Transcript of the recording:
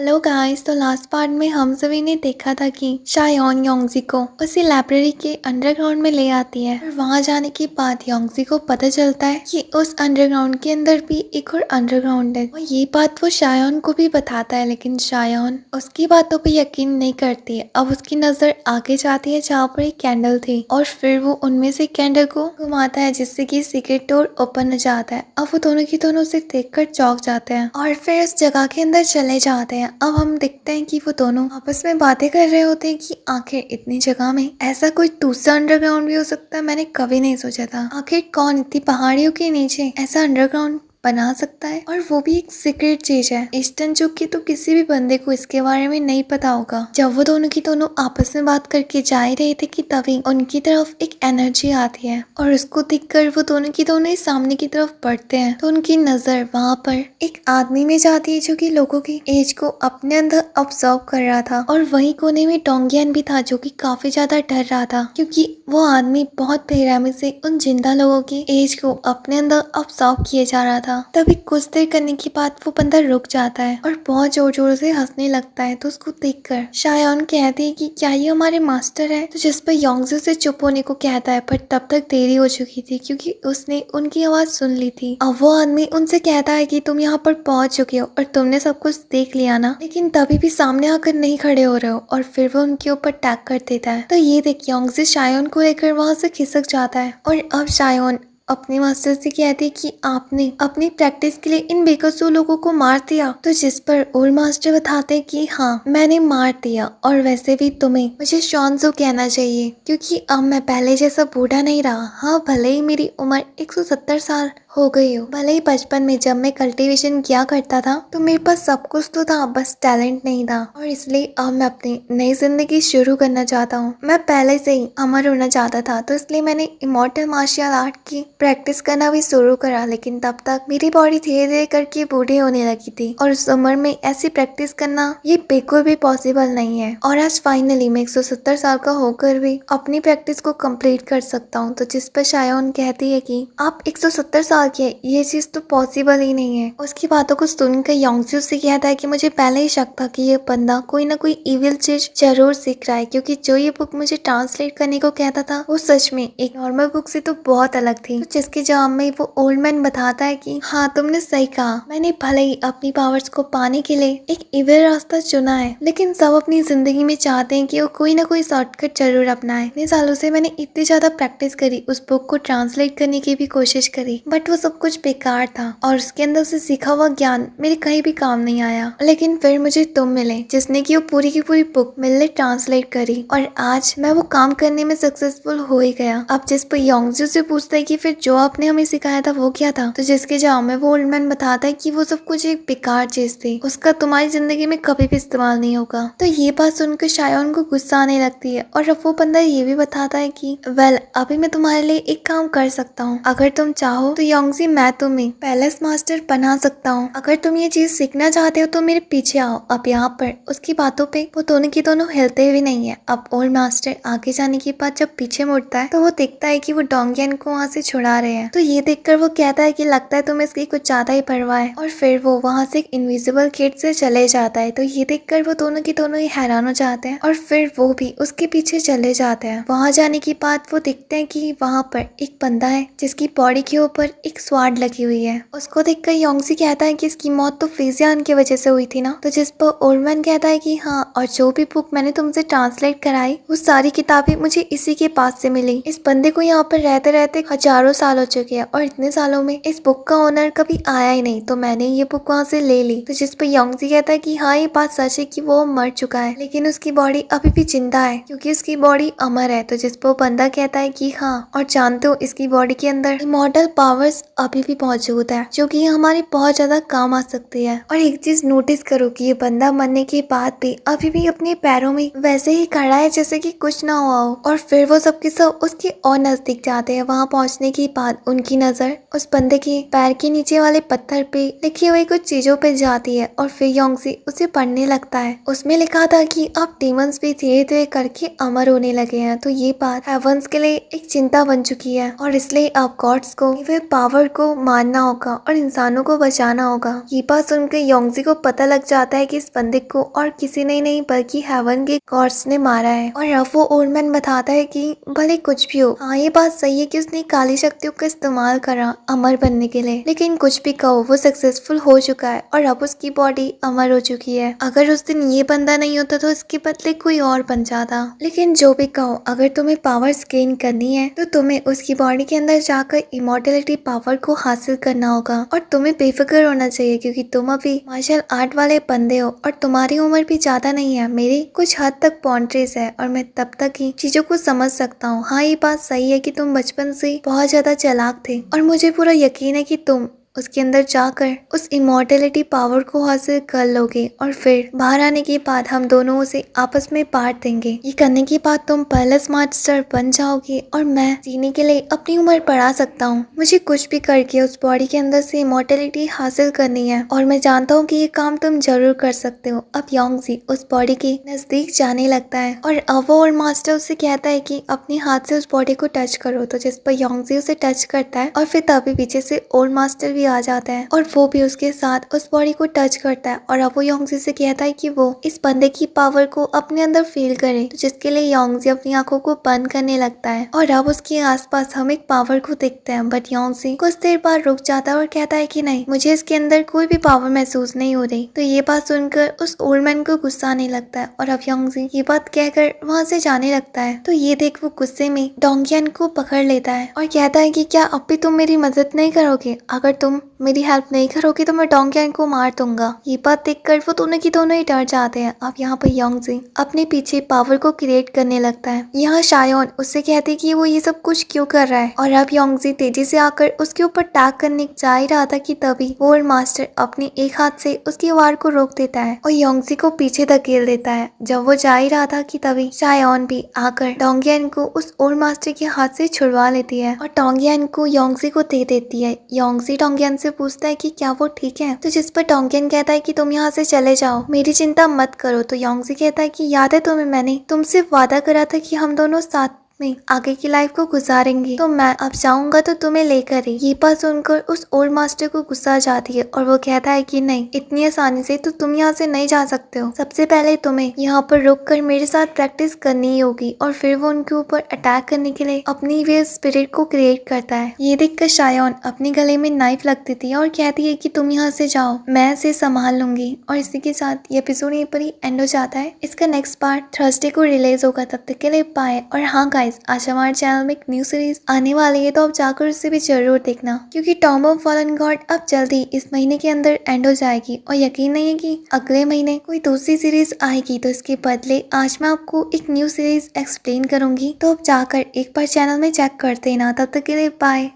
Hello guys. तो last part में हम सभी ने देखा था कि शायोन योंगजी को उसी लाइब्रेरी के अंडरग्राउंड में ले आती है और वहां जाने के बाद योंगजी को पता चलता है कि उस अंडरग्राउंड के अंदर भी एक और अंडरग्राउंड है और ये बात वो शायोन को भी बताता है, लेकिन शायोन उसकी बातों पे यकीन नहीं करती है। अब उसकी नजर आगे जाती है जहाँ पर एक कैंडल थी और फिर वो उनमें से कैंडल को घुमाता है जिससे कि सीक्रेट डोर ओपन हो जाता है। अब वो दोनों की दोनों उसे देखकर चौंक जाते हैं और फिर उस जगह के अंदर चले जाते हैं। अब हम देखते हैं कि वो दोनों आपस में बातें कर रहे होते हैं कि आखिर इतनी जगह में ऐसा कोई दूसरा अंडरग्राउंड भी हो सकता है। मैंने कभी नहीं सोचा था आखिर कौन इतनी पहाड़ियों के नीचे ऐसा अंडरग्राउंड बना सकता है, और वो भी एक सीक्रेट चीज है। ईस्टर्न जुग की तो किसी भी बंदे को इसके बारे में नहीं पता होगा। जब वो दोनों की दोनों आपस में बात करके जा ही रहे थे कि तभी उनकी तरफ एक एनर्जी आती है और उसको देखकर वो दोनों की दोनों सामने की तरफ बढ़ते हैं तो उनकी नजर वहाँ पर एक आदमी में जाती है जो कि लोगों की एज को अपने अंदर ऑब्जर्व कर रहा था। और वही कोने में डोंगियन भी था जो कि काफी ज्यादा डर रहा था क्योंकि वो आदमी बहुत बेरहमी से उन जिंदा लोगों की एज को अपने अंदर ऑब्जर्व किए जा रहा था। तभी कुछ देर करने के बाद वो बंदा रुक जाता है और बहुत जोर जोर से हंसने लगता है। तो उसको देखकर शायोन कहती है कि क्या ये हमारे मास्टर है, तो जिस पर योंगजू से चुप होने को कहता है, पर तब तक देरी हो चुकी थी क्योंकि उसने उनकी आवाज सुन ली थी। अब वो आदमी उनसे कहता है कि तुम यहाँ पर पहुंच चुके हो और तुमने सब कुछ देख लिया ना, लेकिन तभी भी सामने आकर नहीं खड़े हो रहे हो, और फिर वो उनके ऊपर टैग कर देता है। तो ये देख योंगजू शायोन को लेकर वहां से खिसक जाता है और अब शायोन अपने मास्टर से कहती है कि आपने अपनी प्रैक्टिस के लिए इन बेकसूर लोगों को मार दिया। तो जिस पर ओल्ड मास्टर बताते हैं कि हाँ मैंने मार दिया, और वैसे भी तुम्हें मुझे शॉन्जो कहना चाहिए क्योंकि अब मैं पहले जैसा बूढ़ा नहीं रहा। हाँ भले ही मेरी उम्र 170 साल हो गई हो, भले ही बचपन में जब मैं कल्टीवेशन किया करता था तो मेरे पास सब कुछ तो था, बस टैलेंट नहीं था, और इसलिए अब मैं अपनी नई जिंदगी शुरू करना चाहता हूँ। मैं पहले से ही अमर होना चाहता था तो इसलिए मैंने इमॉर्टल मार्शल आर्ट की प्रैक्टिस करना भी शुरू करा, लेकिन तब तक मेरी बॉडी धीरे धीरे करके बूढ़ी होने लगी थी और उस उम्र में ऐसी प्रैक्टिस करना ये बिल्कुल भी पॉसिबल नहीं है। और आज फाइनली मैं 170 साल का होकर भी अपनी प्रैक्टिस को कंप्लीट कर सकता हूँ। तो जिस पर शायोन कहती है कि आप 170 साल के, ये चीज तो पॉसिबल ही नहीं है। उसकी बातों को सुनकर योंगजू से कहता है कि मुझे पहले ही शक था कि ये बंदा कोई ना कोई इविल चीज जरूर सीख रहा है, क्योंकि जो ये बुक मुझे ट्रांसलेट करने को कहता था वो सच में एक नॉर्मल बुक से तो बहुत अलग थी। तो जिसके जवाब में वो ओल्ड मैन बताता है कि हाँ तुमने सही कहा, मैंने भले ही अपनी पावर्स को पाने के लिए एक इविल रास्ता चुना है, लेकिन सब अपनी जिंदगी में चाहते हैं कि वो कोई ना कोई शॉर्टकट जरूर अपनाए। इतने सालों से मैंने इतनी ज्यादा प्रैक्टिस करी, उस बुक को ट्रांसलेट करने की भी कोशिश करी, बट वो सब कुछ बेकार था और उसके अंदर से सीखा हुआ ज्ञान मेरे कहीं भी काम नहीं आया। लेकिन फिर मुझे तुम मिले जिसने की वो पूरी की पूरी बुक मिलने ट्रांसलेट करी, और आज मैं वो काम करने में सक्सेसफुल हो ही गया। अब जिस पर योंगजू से पूछता है कि फिर जो आपने हमें सिखाया था वो क्या था, तो जिसके जवाब में वो ओल्ड मैन बताता है कि वो सब कुछ एक बेकार चीज थी, उसका तुम्हारी जिंदगी में कभी भी इस्तेमाल नहीं होगा। तो ये बात सुनकर शायोन को गुस्सा आने लगती है और अब वो बंदा ये भी बताता है कि वेल अभी मैं तुम्हारे लिए एक काम कर सकता हूँ, अगर तुम चाहो तो योंगजी मैं तुम्हें पैलेस मास्टर बना सकता हूँ। अगर तुम ये चीज सीखना चाहते हो तो मेरे पीछे आओ। अब यहाँ पर उसकी बातों पे वो दोनों की दोनों हिलते हुए नहीं है। अब ओल्ड मास्टर आगे जाने के बाद जब पीछे मुड़ता है तो वो देखता है कि वो डोंगियन को वहाँ से छुड़ा रहे हैं। तो ये देखकर वो कहता है कि लगता है तुम्हें इसकी कुछ ज्यादा ही परवाह है, और फिर वो वहाँ से एक इनविजिबल गेट से चले जाता है। तो ये देखकर वो दोनों की दोनों ही हैरान हो जाते हैं और फिर वो भी उसके पीछे चले जाते हैं। वहाँ जाने के बाद वो देखते हैं कि वहाँ पर एक बंदा है जिसकी बॉडी के ऊपर एक स्वाड लगी हुई है। उसको देखकर योंगजी कहता है कि इसकी मौत तो फेजियान की वजह से हुई थी ना, तो जिस पर ओल्ड मैन कहता है कि हाँ, और जो भी बुक मैंने तुमसे ट्रांसलेट कराई वो सारी किताबें मुझे इसी के पास से मिली। इस बंदे को यहाँ पर रहते रहते हजारों साल हो चुके हैं और इतने सालों में इस बुक का ओनर कभी आया ही नहीं, तो मैंने ये बुक वहाँ से ले ली। तो जिस पर योंगजी कहता है कि हाँ ये बात सच है कि वो मर चुका है, लेकिन उसकी बॉडी अभी भी जिंदा है क्योंकि उसकी बॉडी अमर है। तो जिस पर बंदा कहता है कि हाँ, और जानते हो इसकी बॉडी के अंदर इमॉर्टल पावर्स अभी भी मौजूद है जो कि हमारे बहुत ज्यादा काम आ सकती है। और एक चीज नोटिस करो कि ये बंदा मरने के बाद भी अभी भी अपने पैरों में वैसे ही खड़ा है जैसे कि कुछ ना हुआ हो। और फिर वो सबके सब उसके और नजदीक जाते हैं। वहाँ पहुँचने के बाद उनकी नजर उस बंदे के पैर के नीचे वाले पत्थर पे लिखी हुई कुछ चीजों पे जाती है और फिर योंगजी उसे पढ़ने लगता है। उसमें लिखा था कि अब डेमंस भी धीरे धीरे करके अमर होने लगे हैं। तो ये बात हेवंस के लिए एक चिंता बन चुकी है और इसलिए अब गॉड्स को वे पावर को मानना होगा और इंसानों को बचाना होगा। ये बात सुनकर योंगजी को पता लग जाता है कि इस बंदे को और किसी ने नहीं बल्कि हेवन के गॉड्स ने मारा है। और अब वो ओल्ड मैन बताता है कि भले कुछ भी हो, हाँ ये बात सही है कि उसने काली शक्तियों का इस्तेमाल करा अमर बनने के लिए, लेकिन कुछ भी कहो वो सक्सेसफुल हो चुका है और अब उसकी बॉडी अमर हो चुकी है। अगर उस दिन ये बंदा नहीं होता तो इसके बदले कोई और बन जाता। लेकिन जो भी कहो, अगर तुम्हें पावर्स गेन करनी है तो तुम्हें उसकी बॉडी के अंदर जाकर इमोर्टलिटी पावर को हासिल करना होगा और तुम्हें बेफिक्र होना चाहिए क्योंकि तुम अभी मार्शल आर्ट वाले बंदे हो और तुम्हारी उम्र भी ज्यादा नहीं है। मेरी कुछ हद तक बाउंड्रीज है और मैं तब तक ही चीजों को समझ सकता हूँ। हाँ ये बात सही है कि तुम बचपन से बहुत ज्यादा चालाक थे और मुझे पूरा यकीन है कि तुम उसके अंदर जाकर उस इमोर्टलिटी पावर को हासिल कर लोगे और फिर बाहर आने के बाद हम दोनों उसे आपस में बांट देंगे। ये करने के बाद तुम पैलेस मास्टर बन जाओगे और मैं जीने के लिए अपनी उम्र बढ़ा सकता हूँ। मुझे कुछ भी करके उस बॉडी के अंदर से इमोर्टलिटी हासिल करनी है और मैं जानता हूँ कि ये काम तुम जरूर कर सकते हो। अब योंगजी उस बॉडी के नजदीक जाने लगता है और अब वो ओल्ड मास्टर उससे कहता है कि अपने हाथ से उस बॉडी को टच करो। तो जिस पर योंगजी उसे टच करता है और फिर तभी पीछे से ओल्ड मास्टर आ जाता है और वो भी उसके साथ उस बॉडी को टच करता है और अब वो योंगजी से कहता है कि वो इस बंदे की पावर को अपने अंदर फील करे। तो जिसके लिए योंगजी अपनी आंखों को बंद करने लगता है और अब उसके आसपास हम एक पावर को देखते हैं। बट योंगजी कुछ देर बाद रुक जाता है और कहता है कि नहीं, मुझे इसके अंदर कोई भी पावर महसूस नहीं हो रही। तो ये बात सुनकर उस ओल्ड मैन को गुस्सा आने लगता है और अब योंगजी ये बात कहकर वहाँ से जाने लगता है। तो ये देख वो गुस्से में डोंगियन को पकड़ लेता है और कहता है कि क्या अब भी तुम मेरी मदद नहीं करोगे? अगर तुम मेरी हेल्प नहीं करोगी तो मैं डोंगियन को मार दूंगा। ये बात देखकर वो दोनों की दोनों ही डर जाते हैं। अब यहाँ पर योंगजी अपने पीछे पावर को क्रिएट करने लगता है। यहाँ शायोन उससे कहती है कि वो ये सब कुछ क्यों कर रहा है और अब योंगजी तेजी से आकर उसके ऊपर अटैक करने जा ही रहा था कि तभी ओल्ड मास्टर अपने एक हाथ से उसकी वार को रोक देता है और योंगजी को पीछे धकेल देता है। जब वो जा ही रहा था कि तभी शायोन भी आकर डोंगियन को उस ओल्ड मास्टर के हाथ से छुड़वा लेती है और डोंगियन को योंगजी को दे देती है। योंगजी डोंगियन से पूछता है कि क्या वो ठीक है? तो जिस पर डोंगियन कहता है कि तुम यहाँ से चले जाओ, मेरी चिंता मत करो। तो योंगजी कहता है कि याद है तुम्हें, मैंने तुमसे वादा करा था कि हम दोनों साथ में आगे की लाइफ को गुजारेंगे, तो मैं अब जाऊंगा तो तुम्हें लेकर ही। ये बात सुनकर उस ओल्ड मास्टर को गुस्सा आ जाती है और वो कहता है कि नहीं, इतनी आसानी से तो तुम यहाँ से नहीं जा सकते हो। सबसे पहले तुम्हें यहाँ पर रुक कर मेरे साथ प्रैक्टिस करनी ही होगी। और फिर वो उनके ऊपर अटैक करने के लिए अपनी वे स्पिरिट को क्रिएट करता है। ये देखकर शायोन अपने गले में नाइफ रख देती है और कहती है कि तुम यहाँ से जाओ, मैं इसे संभाल लूंगी। और इसी के साथ ये एपिसोड यहीं पर ही एंड हो जाता है। इसका नेक्स्ट पार्ट थर्सडे को रिलीज होगा। तब तक के लिए बाय। और हाँ गाइस, आज हमारे चैनल में एक न्यू सीरीज आने वाली है, तो आप जाकर उसे भी जरूर देखना क्योंकि टॉम्ब ऑफ फॉलन गॉड अब जल्दी इस महीने के अंदर एंड हो जाएगी और यकीन नहीं है कि अगले महीने कोई दूसरी सीरीज आएगी। तो इसके बदले आज मैं आपको एक न्यू सीरीज एक्सप्लेन करूंगी, तो आप जाकर एक बार चैनल में चेक करते ना। तब तक के लिए बाय।